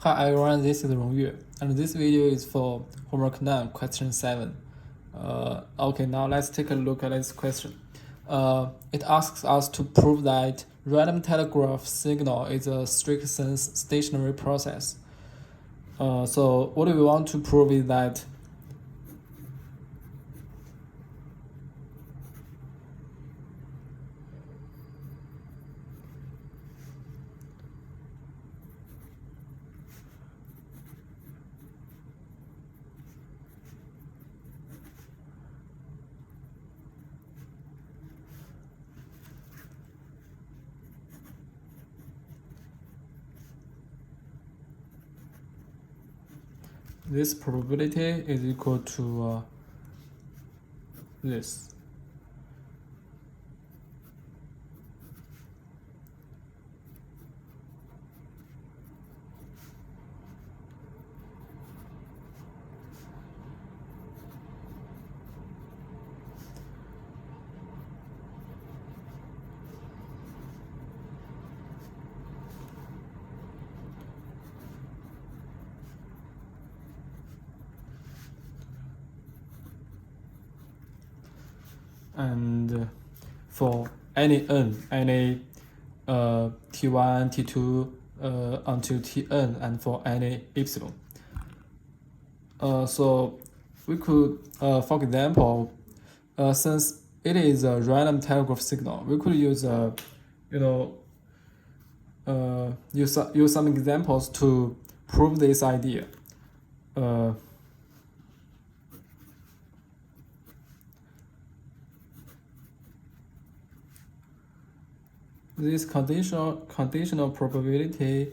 Hi everyone, this is Rongyue, and this video is for homework 9, question 7. Okay, now let's take a look at this question. It asks us to prove that random telegraph signal is a strict sense stationary process. So what we want to prove is that this probability is equal to this. And for any n, any t1, t2 until tn, and for any epsilon. So we could, for example, since it is a random telegraph signal, we could use use some examples to prove this idea. This conditional probability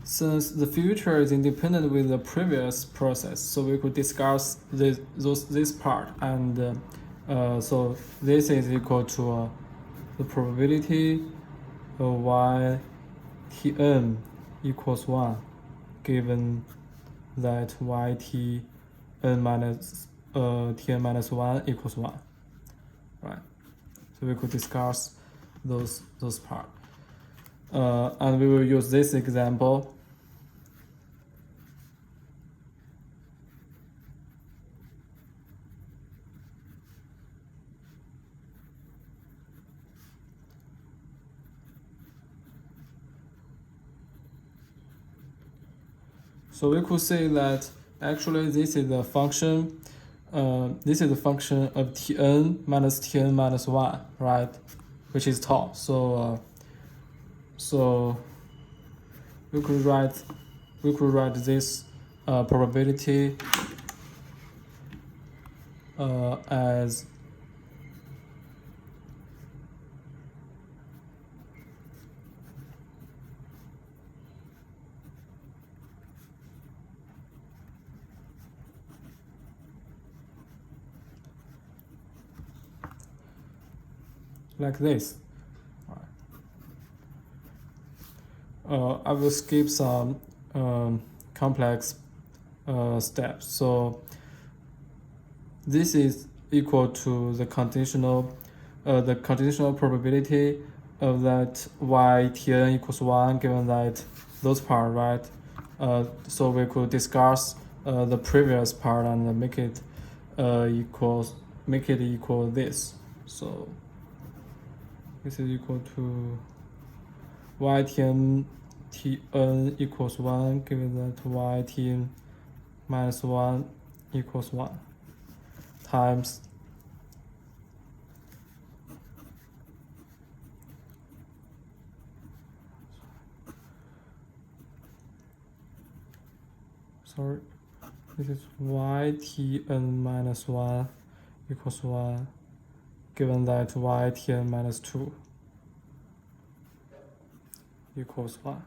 since the future is independent with the previous process, so we could discuss this part, and so this is equal to the probability of y tn equals 1, given that y tn minus tn minus 1 equals 1, right? So we could discuss those parts, and we will use this example. So we could say that actually this is the function. This is the function of tn minus 1, right? Which is tau. So we could write this probability as like this. I will skip some complex steps. So this is equal to the conditional probability of that y tn equals 1, given that those part, right? So we could discuss the previous part and make it equal this. So this is equal to y tn equals 1, given that y tn minus 1 equals 1 times this is y tn minus 1 equals 1, given that y tn minus 2 equals 1.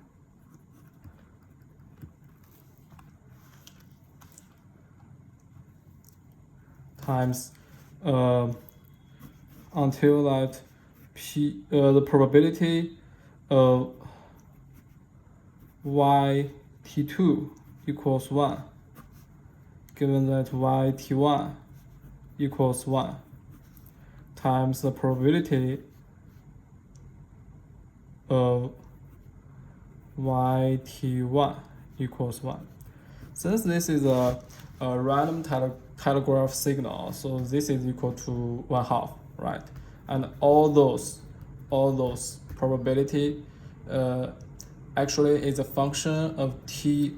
Times until that the probability of yt2 equals 1, given that yt1 equals 1, times the probability of yt1 equals 1. Since this is a random telegraph signal, so this is equal to 1/2, right? And all those probability actually is a function of tk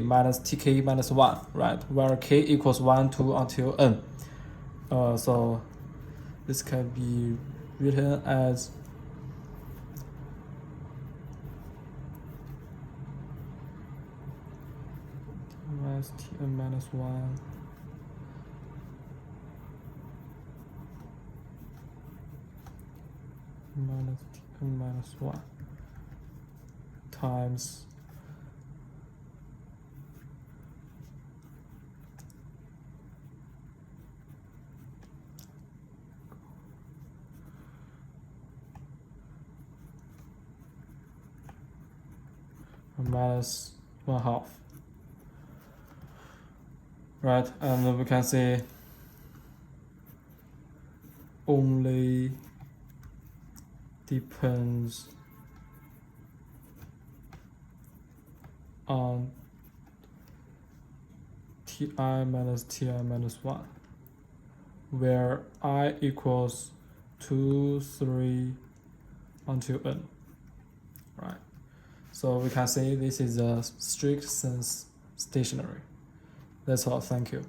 minus 1, right? Where k equals 1 to until n. So this can be written as minus tn minus 1 minus tn minus 1 times minus 1/2, right? And we can say only depends on ti minus ti minus 1, where I equals 2, 3 until n, right? So we can say this is a strict sense stationary. That's all. Thank you.